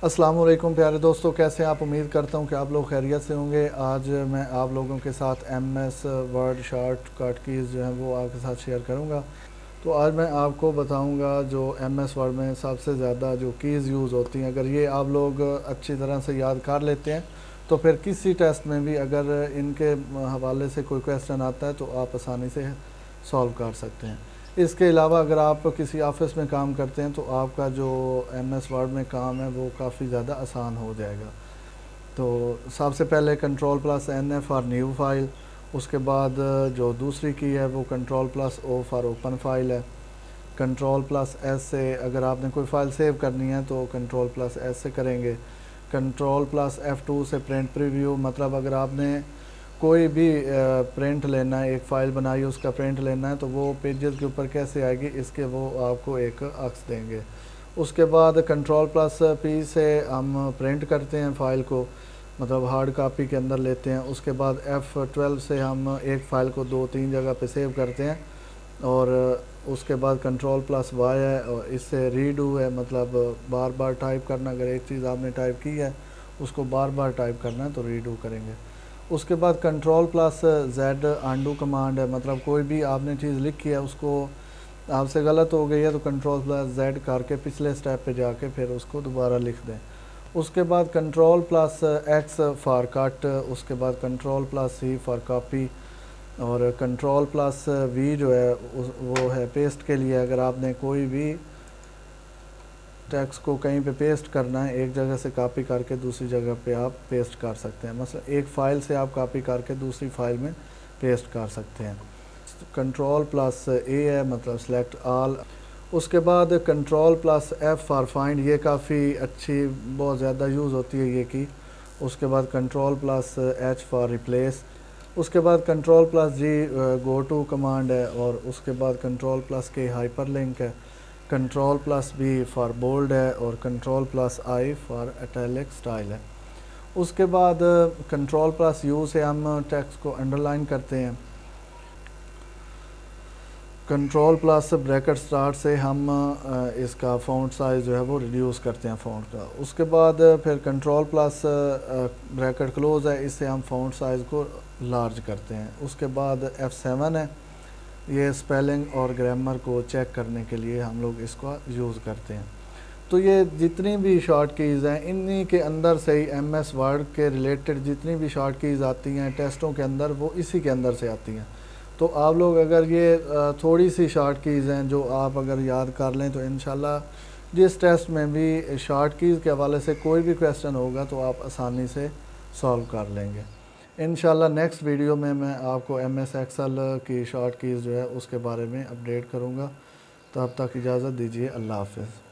अस्सलाम वालेकुम प्यारे दोस्तों, कैसे हैं आप। उम्मीद करता हूं कि आप लोग खैरियत से होंगे। आज मैं आप लोगों के साथ एमएस वर्ड शॉर्टकट कीज़ जो हैं वो आपके साथ शेयर करूंगा। तो आज मैं आपको बताऊंगा जो एमएस वर्ड में सबसे ज़्यादा जो कीज़ यूज़ होती हैं, अगर ये आप लोग अच्छी तरह से याद कर लेते हैं तो फिर किसी टेस्ट में भी अगर इनके हवाले से कोई क्वेश्चन आता है तो आप आसानी से सॉल्व कर सकते हैं। इसके अलावा अगर आप किसी ऑफिस में काम करते हैं तो आपका जो एमएस वर्ड में काम है वो काफ़ी ज़्यादा आसान हो जाएगा। तो सबसे पहले कंट्रोल प्लस एन है फॉर न्यू फाइल। उसके बाद जो दूसरी की है वो control plus O for open file है। कंट्रोल प्लस एस से अगर आपने कोई फ़ाइल सेव करनी है तो कंट्रोल प्लस एस से करेंगे। कंट्रोल प्लस F2 से प्रिंट प्रीव्यू, मतलब अगर आपने कोई भी प्रिंट लेना है, एक फ़ाइल बनाई उसका प्रिंट लेना है तो वो पेजेस के ऊपर कैसे आएगी इसके वो आपको एक अक्स देंगे। उसके बाद कंट्रोल प्लस पी से हम प्रिंट करते हैं फ़ाइल को, मतलब हार्ड कापी के अंदर लेते हैं। उसके बाद F12 से हम एक फ़ाइल को 2-3 जगह पे सेव करते हैं। और उसके बाद कंट्रोल प्लस वाई है और इससे रीडू है, मतलब बार बार टाइप करना। अगर एक चीज़ आपने टाइप की है उसको बार बार टाइप करना है तो रीडू करेंगे। उसके बाद कंट्रोल प्लस जेड आंडू कमांड है, मतलब कोई भी आपने चीज़ लिखी है उसको आपसे गलत हो गई है तो कंट्रोल प्लस जेड करके पिछले स्टेप पे जाके फिर उसको दोबारा लिख दें। उसके बाद control plus X for cut, उसके बाद control plus C for copy, और कंट्रोल प्लस वी जो है वो है पेस्ट के लिए। अगर आपने कोई भी टेक्स्ट को कहीं पे पेस्ट करना है, एक जगह से कॉपी करके दूसरी जगह पे आप पेस्ट कर सकते हैं। मतलब एक फ़ाइल से आप कॉपी करके दूसरी फ़ाइल में पेस्ट कर सकते हैं। कंट्रोल प्लस ए है, मतलब सेलेक्ट ऑल। उसके बाद control plus F for find, ये काफ़ी अच्छी बहुत ज़्यादा यूज़ होती है ये की। उसके बाद control plus H for replace. उसके बाद control plus G go to command है, और उसके बाद control plus K hyperlink है। Control plus B for bold है, और control plus I for italic style है। उसके बाद कंट्रोल प्लस यू से हम टेक्स्ट को अंडरलाइन करते हैं। कंट्रोल प्लस ब्रैकेट स्टार्ट से हम इसका फ़ॉन्ट साइज़ जो है वो रिड्यूस करते हैं फ़ॉन्ट का। उसके बाद फिर कंट्रोल प्लस ब्रैकेट क्लोज़ है, इससे हम फ़ॉन्ट साइज़ को लार्ज करते हैं। उसके बाद F7 है, ये स्पेलिंग और ग्रामर को चेक करने के लिए हम लोग इसका यूज़ करते हैं। तो ये जितनी भी शॉर्ट कीज़ हैं इन्हीं के अंदर से ही एमएस वर्ड के रिलेटेड जितनी भी शॉर्ट कीज़ आती हैं टेस्टों के अंदर वो इसी के अंदर से आती हैं। तो आप लोग अगर ये थोड़ी सी शॉर्ट कीज़ हैं जो आप अगर याद कर लें तो इंशाल्लाह जिस टेस्ट में भी शॉर्ट कीज़ के हवाले से कोई भी क्वेश्चन होगा तो आप आसानी से सॉल्व कर लेंगे। इंशाल्लाह नेक्स्ट वीडियो में मैं आपको एमएस एक्सेल की शॉर्ट कीज़ जो है उसके बारे में अपडेट करूँगा। तब तक इजाज़त दीजिए, अल्लाह हाफ़िज़।